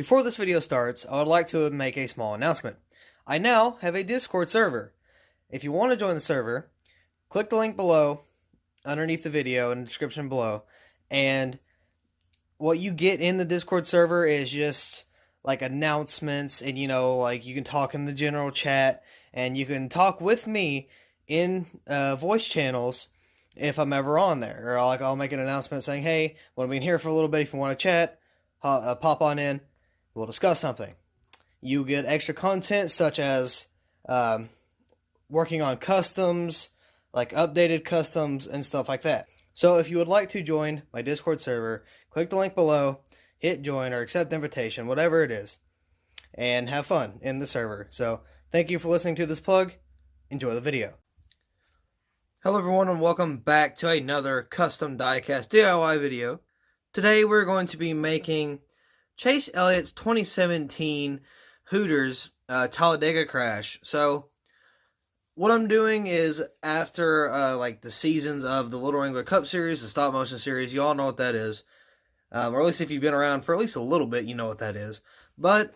Before this video starts, I would like to make a small announcement. I now have a Discord server. If you want to join the server, click the link below, underneath the video in the description below, and what you get in the Discord server is just like announcements, and like you can talk in the general chat, and you can talk with me in voice channels if I'm ever on there. Or I'll make an announcement saying, hey, we'll be in here for a little bit if you want to chat, pop on in, we'll discuss something. You get extra content such as working on customs, like updated customs and stuff like that. So if you would like to join my Discord server, click the link below, hit join or accept invitation, whatever it is, and have fun in the server. So thank you for listening to this plug. Enjoy the video. Hello everyone, and welcome back to another custom diecast DIY video. Today we're going to be making Chase Elliott's 2017 Hooters Talladega crash. So what I'm doing is, after like the seasons of the Little Wrangler Cup series, the stop motion series, you all know what that is. Or at least if you've been around for at least a little bit, you know what that is. But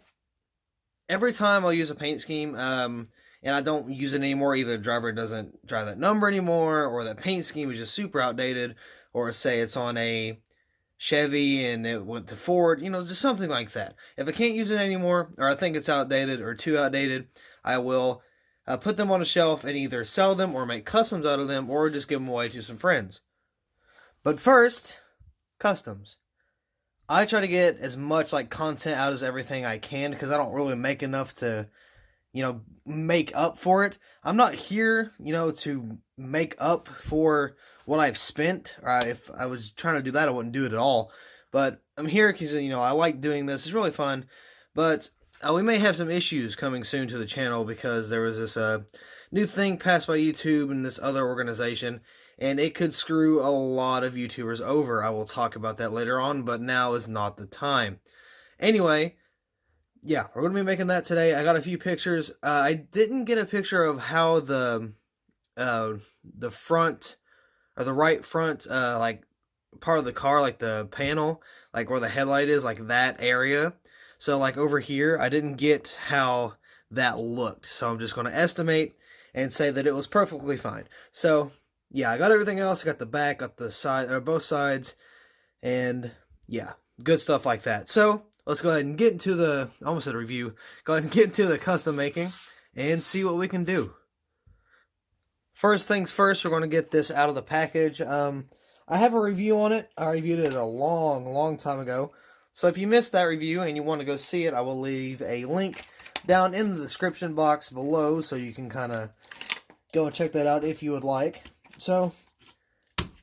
every time I'll use a paint scheme, and I don't use it anymore, either the driver doesn't drive that number anymore, or that paint scheme is just super outdated, or say it's on a Chevy and it went to Ford, just something like that. If I can't use it anymore, or I think it's outdated or too outdated, I will put them on a shelf and either sell them or make customs out of them, or just give them away to some friends. But first, customs. I try to get as much like content out as everything I can, because I don't really make enough to make up for it. I'm not here, to make up for what I've spent. If I was trying to do that, I wouldn't do it at all. But I'm here because, I like doing this. It's really fun. But we may have some issues coming soon to the channel, because there was this new thing passed by YouTube and this other organization, and it could screw a lot of YouTubers over. I will talk about that later on, but now is not the time. Anyway, yeah, we're going to be making that today. I got a few pictures. I didn't get a picture of how the front, or the right front, like part of the car, like the panel, like where the headlight is, like that area. So like over here, I didn't get how that looked. So I'm just going to estimate and say that it was perfectly fine. So yeah, I got everything else. I got the back, got the side, or both sides, and yeah, good stuff like that. So let's go ahead and get into the, I almost said review, go ahead and get into the custom making and see what we can do. First things first, we're going to get this out of the package. I have a review on it. I reviewed it a long time ago. So if you missed that review and you want to go see it, I will leave a link down in the description box below, so you can kind of go and check that out if you would like. So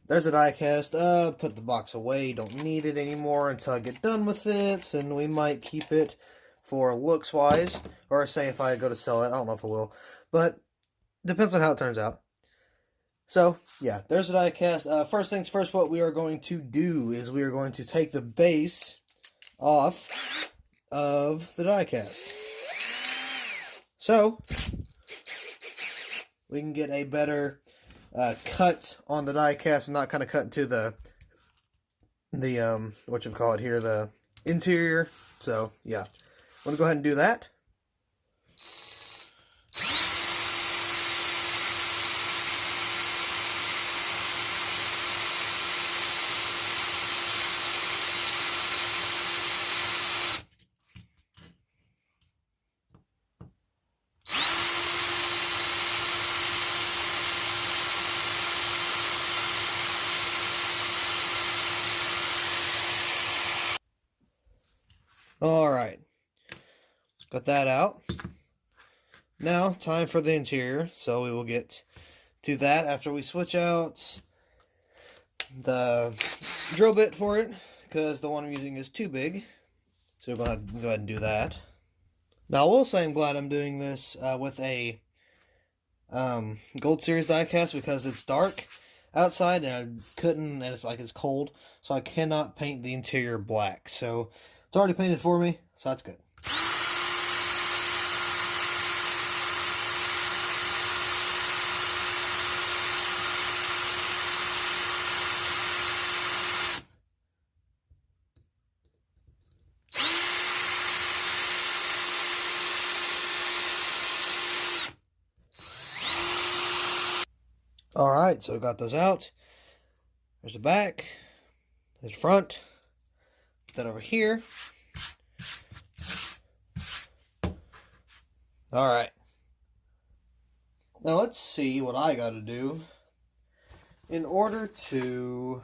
there's a diecast. Put the box away. Don't need it anymore until I get done with it. And we might keep it for looks wise. Or say if I go to sell it. I don't know if I will. But depends on how it turns out. So, yeah, there's a diecast. First things first, what we are going to do is we are going to take the base off of the diecast. So we can get a better cut on the diecast and not kind of cut into the whatchamacallit, the interior. So yeah, I'm gonna go ahead and do that. Alright, got that out. Now, time for the interior, so we will get to that after we switch out the drill bit for it, because the one I'm using is too big. So we're going to go ahead and do that. Now, I will say I'm glad I'm doing this with a Gold Series diecast, because it's dark outside and I couldn't, and it's cold, so I cannot paint the interior black. So it's already painted for me, so that's good. Alright, so we got those out. There's the back. There's the front. Put that over here. Alright. Now let's see what I gotta do in order to,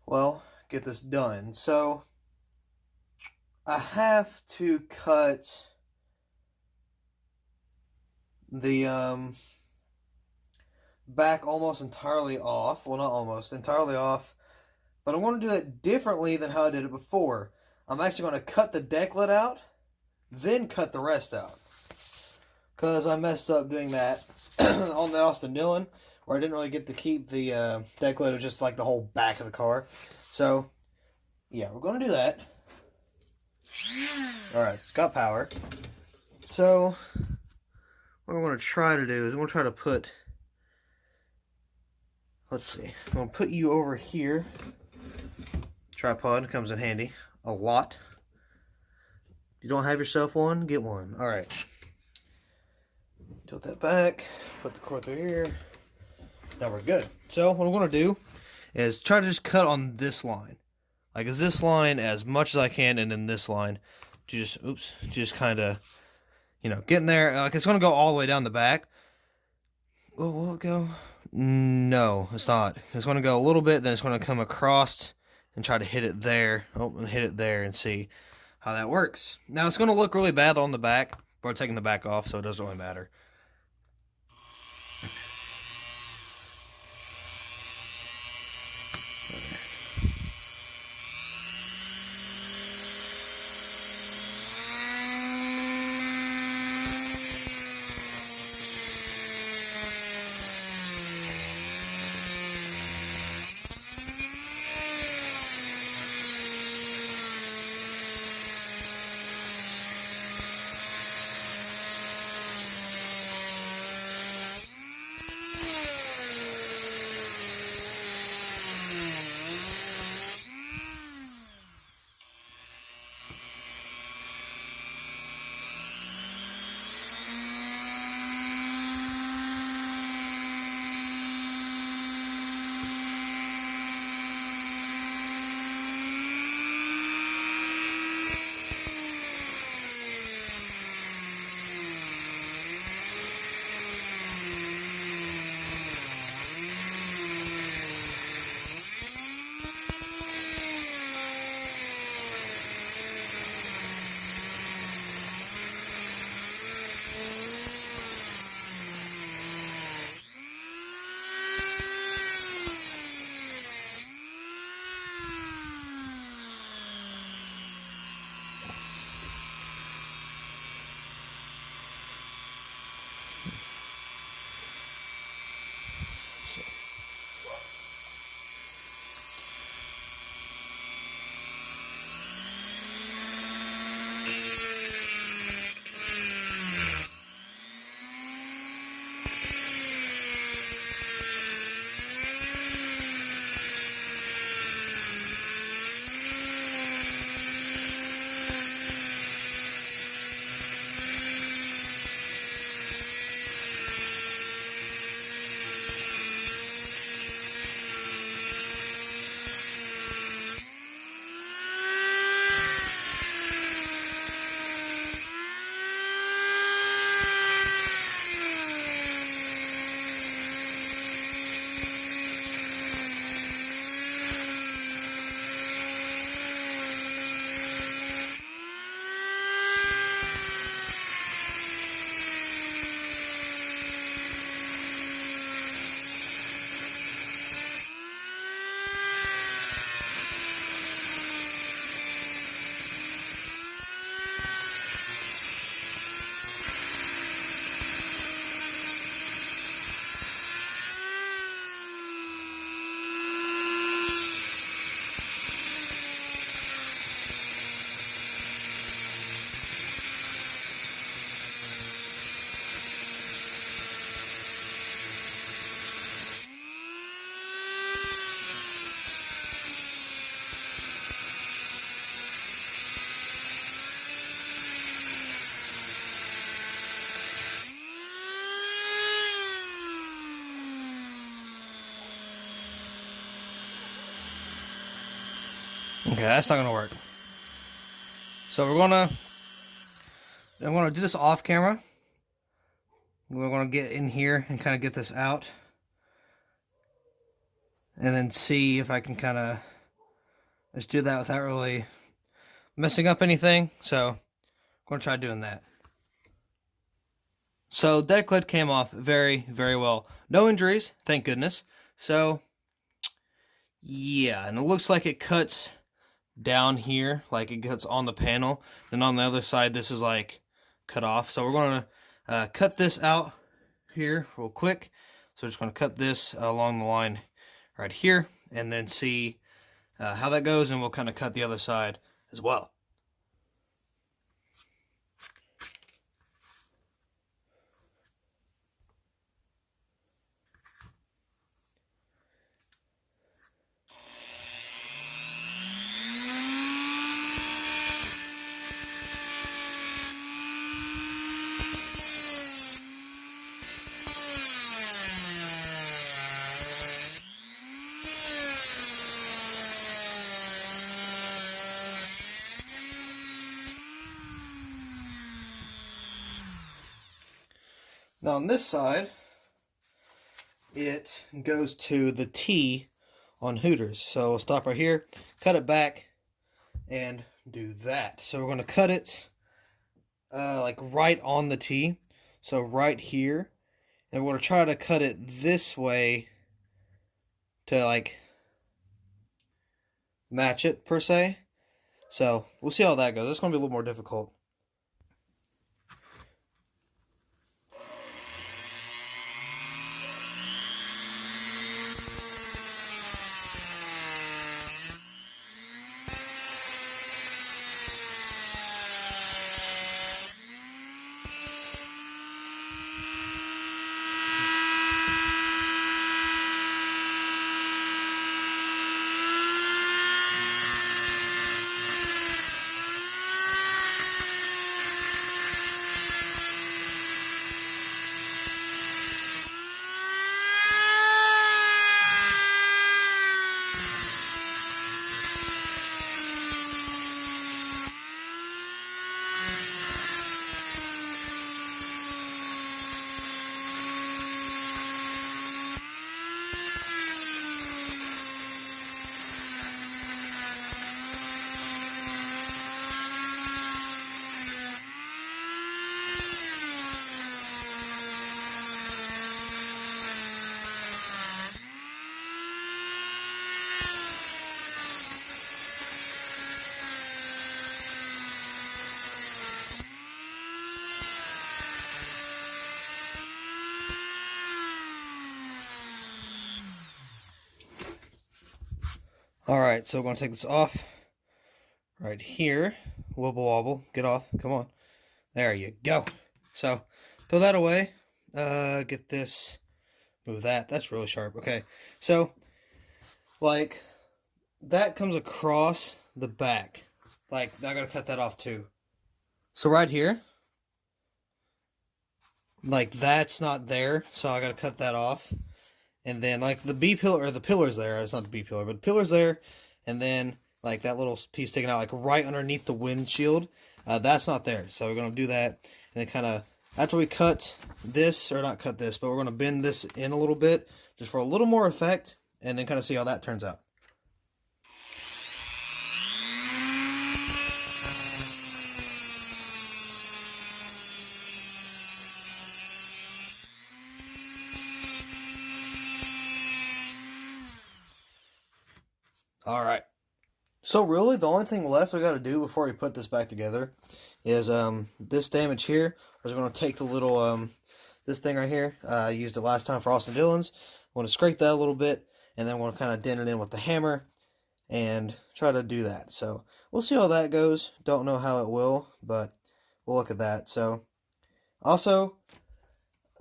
well, get this done. So I have to cut the back almost entirely off. Well, not almost entirely off, but I'm going to do it differently than how I did it before. I'm actually going to cut the deck lid out, then cut the rest out, because I messed up doing that on the Austin Dillon, where I didn't really get to keep the deck lid of just like the whole back of the car. So yeah, we're going to do that. Alright, it's got power. So what we're going to try to do is we're going to try to put, let's see, I'm going to put you over here. Tripod comes in handy a lot. If you don't have yourself one, get one. Alright. Tilt that back, put the cord through here. Now we're good. So what I'm going to do is try to just cut on this line. Like this line as much as I can, and then this line. Just kind of, you know, getting there. Like it's going to go all the way down the back. Oh, will it go? No, it's not. It's going to go a little bit, then it's going to come across and try to hit it there. Oh, and hit it there and see how that works. Now it's going to look really bad on the back. We're taking the back off, so it doesn't really matter. Okay, that's not gonna work. So I'm gonna do this off camera. We're gonna get in here and kind of get this out, and then see if I can kind of just do that without really messing up anything. So I'm gonna try doing that. So deck lid came off very, very well. No injuries, thank goodness. So yeah, and it looks like it cuts down here, like it cuts on the panel. Then on the other side, this is like cut off. So we're going to cut this out here real quick. So we're just going to cut this along the line right here, and then see how that goes, and we'll kind of cut the other side as well. Now on this side, it goes to the T on Hooters. So we'll stop right here, cut it back, and do that. So we're going to cut it like right on the T. So right here. And we're going to try to cut it this way to like match it per se. So we'll see how that goes. It's going to be a little more difficult. Alright, so we're going to take this off right here. Wobble wobble. Get off. Come on. There you go. So, throw that away. Get this. Move that. That's really sharp. Okay. So, like, that comes across the back. Like, I got to cut that off too. So, right here. Like, that's not there. So, I got to cut that off. And then, like, the B pillar, or the pillar's there. It's not the B pillar, but the pillar's there. And then, like, that little piece sticking out, like, right underneath the windshield. That's not there. So, we're going to do that. And then kind of, after we cut this, or not cut this, but we're going to bend this in a little bit. Just for a little more effect. And then kind of see how that turns out. Alright, so really the only thing left I got to do before we put this back together is this damage here. We're just going to take the little, this thing right here, I used it last time for Austin Dillon's. I'm going to scrape that a little bit, and then we're going to kind of dent it in with the hammer and try to do that. So we'll see how that goes. Don't know how it will, but we'll look at that. So also,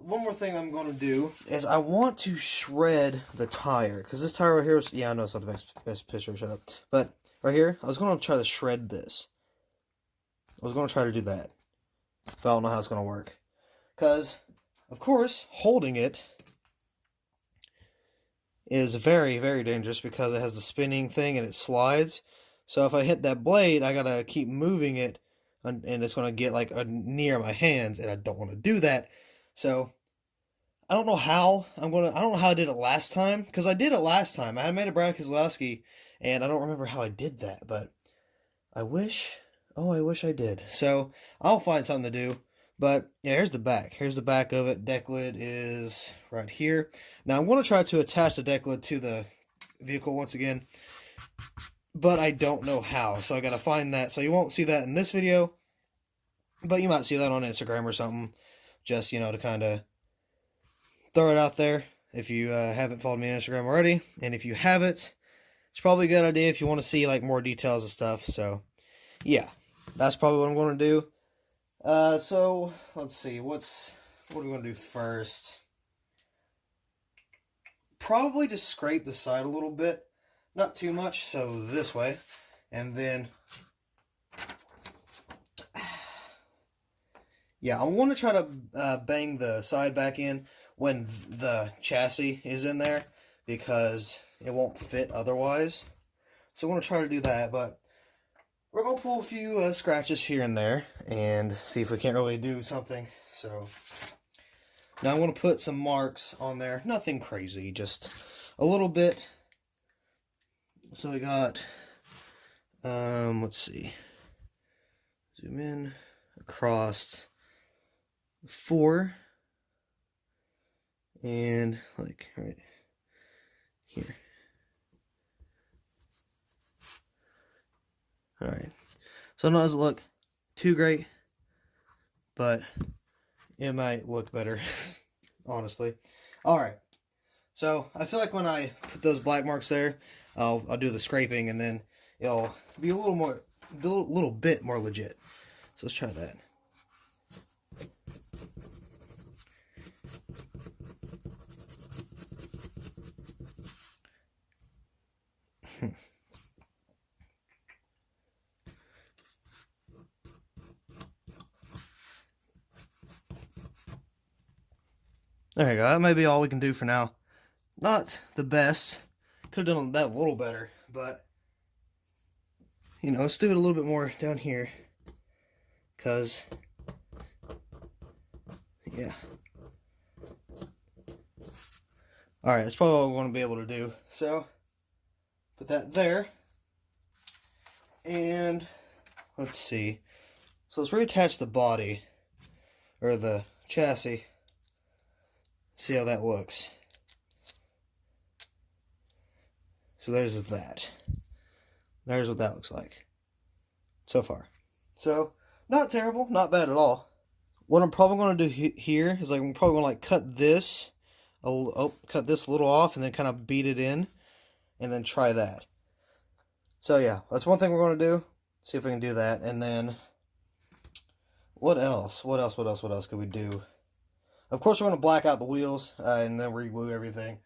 one more thing I'm going to do is I want to shred the tire. Because this tire right here is... Yeah, I know it's not the best picture. Shut up. But right here, I was going to try to shred this. I was going to try to do that. But I don't know how it's going to work. Because, of course, holding it is very, very dangerous. Because it has the spinning thing and it slides. So if I hit that blade, I gotta keep moving it, and it's gonna get like near my hands, and I don't want to do that. So I don't know how I don't know how I did it last time, because I did it last time. I had made a Brad Keselowski, and I don't remember how I did that, but I wish, oh, I wish I did. So I'll find something to do. But yeah, here's the back. Here's the back of it. Deck lid is right here. Now I'm going to try to attach the deck lid to the vehicle once again, but I don't know how. So I got to find that. So you won't see that in this video, but you might see that on Instagram or something. Just, you know, to kind of throw it out there if you haven't followed me on Instagram already. And if you haven't, it's probably a good idea if you want to see like more details and stuff. So yeah, that's probably what I'm going to do. So let's see, what are we going to do first? Probably just scrape the side a little bit, not too much, so this way, and then yeah, I want to try to bang the side back in when the chassis is in there, because it won't fit otherwise. So I want to try to do that, but we're going to pull a few scratches here and there and see if we can't really do something. So now I'm going to put some marks on there. Nothing crazy, just a little bit. So we got, let's see. Zoom in across 4. And like right here. Alright, so it doesn't look too great, but it might look better, honestly. Alright, so I feel like when I put those black marks there, I'll do the scraping, and then it'll be a little bit more legit. So let's try that. There you go. That may be all we can do for now. Not the best. Could have done that a little better, but you know, let's do it a little bit more down here, because yeah. Alright, that's probably all we want to be able to do. So put that there, and let's see. So let's reattach the body, or the chassis. See how that looks. So there's that. There's what that looks like so far. So not terrible, not bad at all. What I'm probably going to do here is like I'm probably going to like cut this a little off, and then kind of beat it in, and then try that. So yeah, that's one thing we're going to do. See if we can do that, and then what else? What else could we do? Of course, we're going to black out the wheels, and then re-glue everything.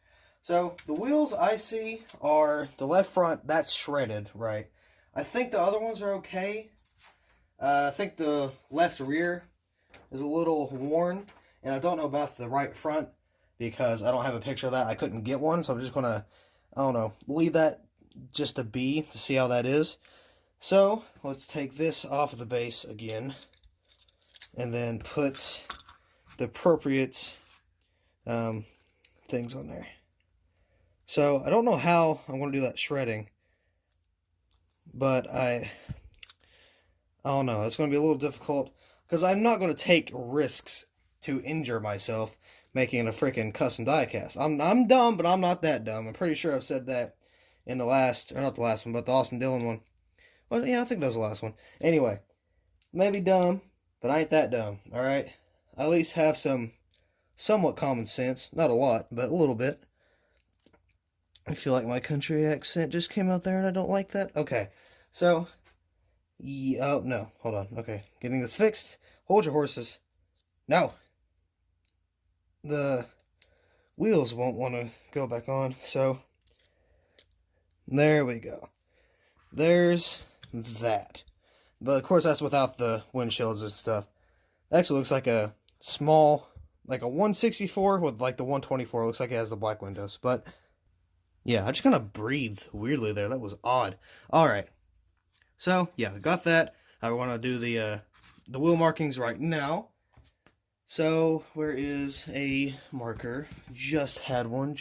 So, the wheels I see are the left front, that's shredded, right? I think the other ones are okay. I think the left rear is a little worn, and I don't know about the right front, because I don't have a picture of that. I couldn't get one, so I'm just going to, I don't know, leave that just to be, to see how that is. So, let's take this off of the base again, and then put the appropriate things on there. So I don't know how I'm going to do that shredding, but I don't know. It's going to be a little difficult, because I'm not going to take risks to injure myself making a freaking custom diecast. I'm dumb, but I'm not that dumb. I'm pretty sure I've said that in the last, or not the last one, but the Austin Dillon one. Well, yeah, I think that was the last one. Anyway, maybe dumb, but I ain't that dumb. All right. I at least have some somewhat common sense. Not a lot, but a little bit. I feel like my country accent just came out there, and I don't like that. Okay, so, yeah, oh, no, hold on. Okay, getting this fixed. Hold your horses. No. The wheels won't want to go back on, so there we go. There's that. But, of course, that's without the windshields and stuff. It actually looks like a small, like a 164 with like the 124. It looks like it has the black windows. But yeah, I just kind of breathed weirdly there. That was odd. All right. So yeah, I got that. I want to do the wheel markings right now. So where is a marker? Just had one.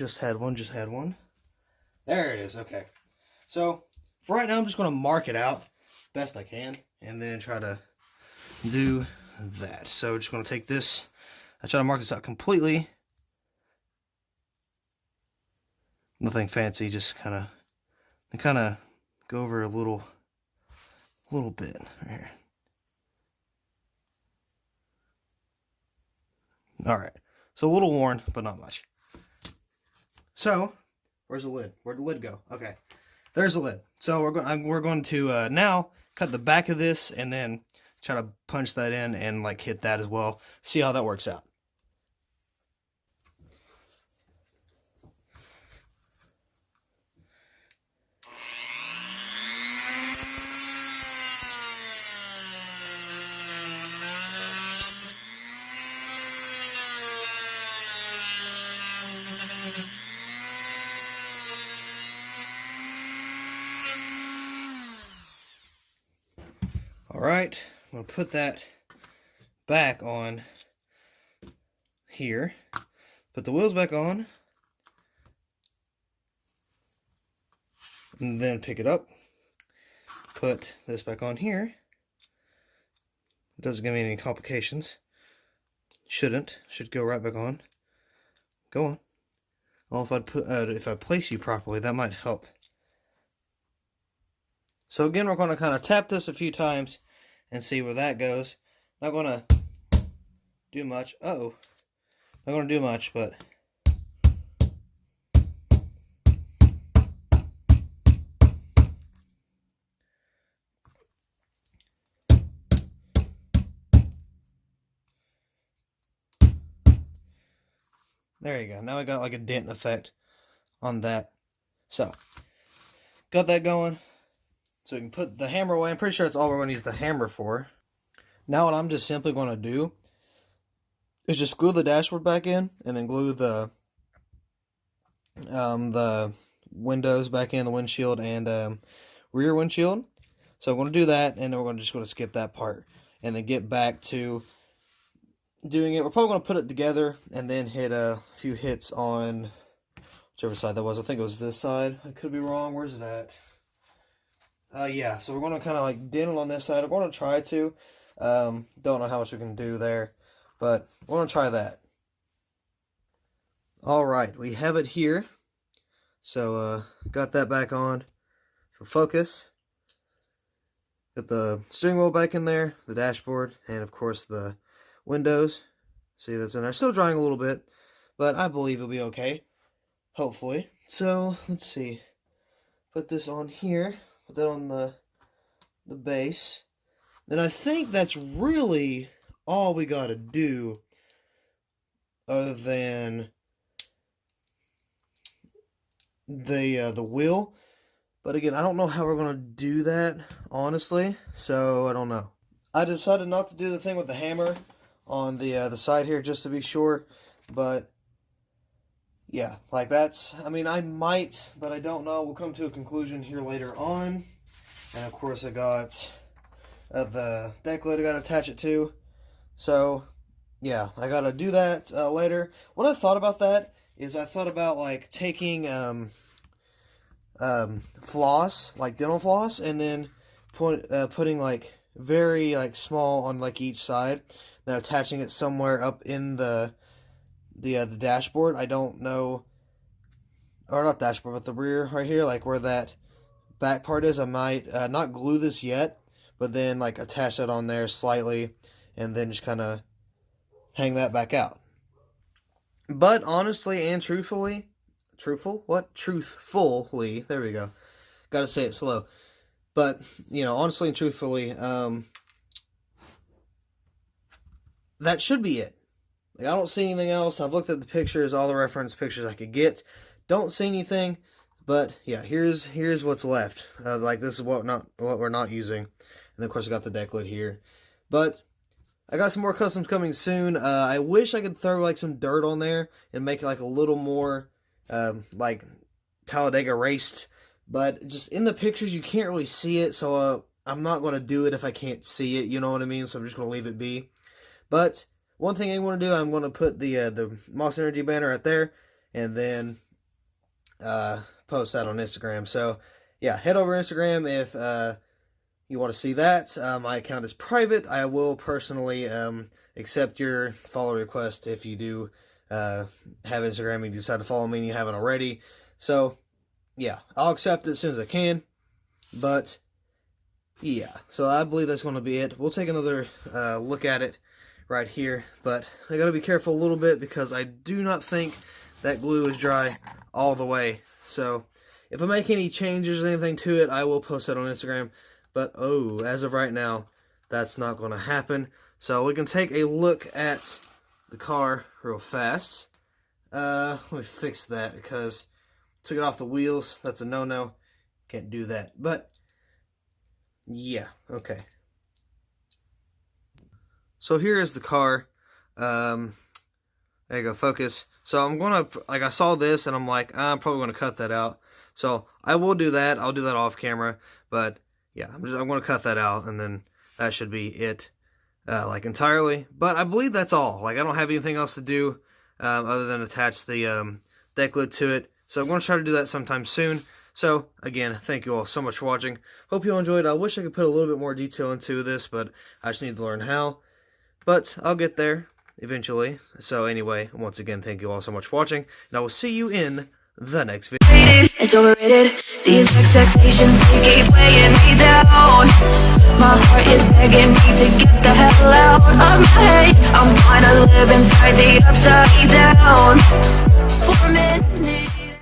There it is. Okay. So for right now, I'm just going to mark it out best I can, and then try to do that. So just going to take this. I try to mark this out completely. Nothing fancy, just kind of go over a little bit right here. All right, so a little worn, but not much. So, where's the lid? Where'd the lid go? Okay, there's the lid. So we're going to now cut the back of this and then try to punch that in and like hit that as well. See how that works out. Alright, I'm going to put that back on here. Put the wheels back on. And then pick it up. Put this back on here. It doesn't give me any complications. Shouldn't. Should go right back on. Go on. Well, if I place you properly, that might help. So again, we're going to kind of tap this a few times and see where that goes. Not going to do much. Not going to do much, but there you go. Now I got like a dent effect on that. So, got that going. So we can put the hammer away. I'm pretty sure that's all we're going to use the hammer for. Now what I'm just simply going to do is just glue the dashboard back in and then glue the windows back in, the windshield and rear windshield. So I'm going to do that, and then we're just going to skip that part and then get back to doing it. We're probably going to put it together and then hit a few hits on whichever side that was. I think it was this side. I could be wrong. Where's it at? Yeah, so we're going to kind of like dent it on this side. We're going to try to. Don't know how much we can do there, but we're going to try that. Alright, we have it here. So, got that back on for focus. Got the steering wheel back in there, the dashboard, and of course the windows. See, that's in there. Still drying a little bit, but I believe it'll be okay. Hopefully. So, let's see. Put this on here. Put that on the base. Then I think that's really all we got to do other than the wheel. But again, I don't know how we're going to do that, honestly. So, I don't know. I decided not to do the thing with the hammer on the side here just to be sure. But yeah, like that's, I mean, I might, but I don't know. We'll come to a conclusion here later on. And of course, I got the deck lid I got to attach it to. So, yeah, I got to do that later. What I thought about that is I thought about, like, taking floss, like dental floss, and then putting, like, very, like, small on, like, each side. Then attaching it somewhere up in the dashboard. I don't know, or not dashboard, but the rear right here, like where that back part is. I might not glue this yet, but then like attach that on there slightly, and then just kind of hang that back out. But honestly and truthfully, truthfully, there we go. Got to say it slow. But you know, honestly and truthfully, that should be it. Like, I don't see anything else. I've looked at the pictures, all the reference pictures I could get. Don't see anything, but yeah, here's what's left. Like, this is what we're not using. And then, of course, I got the deck lid here. But I got some more customs coming soon. I wish I could throw like some dirt on there and make it like a little more like Talladega raced. But just in the pictures, you can't really see it. So I'm not going to do it if I can't see it, you know what I mean? So I'm just going to leave it be. But one thing I'm going to do, I'm going to put the Moss Energy banner right there, and then post that on Instagram. So yeah, head over to Instagram if you want to see that. My account is private. I will personally accept your follow request if you do have Instagram and you decide to follow me and you haven't already. So yeah, I'll accept it as soon as I can. But yeah, so I believe that's going to be it. We'll take another look at it right here, but I got to be careful a little bit because I do not think that glue is dry all the way. So if I make any changes or anything to it, I will post that on Instagram. But oh, as of right now, that's not going to happen. So we can take a look at the car real fast. Let me fix that because I took it off the wheels. That's a no-no. Can't do that. But yeah, okay. So here is the car. There you go, focus. So I'm gonna, like, I saw this and I'm like, I'm probably gonna cut that out. So I will do that. I'll do that off camera. But yeah, I'm gonna cut that out, and then that should be it, like, entirely. But I believe that's all. Like, I don't have anything else to do other than attach the deck lid to it. So I'm gonna try to do that sometime soon. So, again, thank you all so much for watching. Hope you all enjoyed. I wish I could put a little bit more detail into this, but I just need to learn how. But I'll get there eventually. So, anyway, once again, thank you all so much for watching, and I will see you in the next video. It's overrated. These expectations, they keep weighing me down. My heart is begging me to get the hell out of my head. I'm trying to live inside the upside down. For a minute.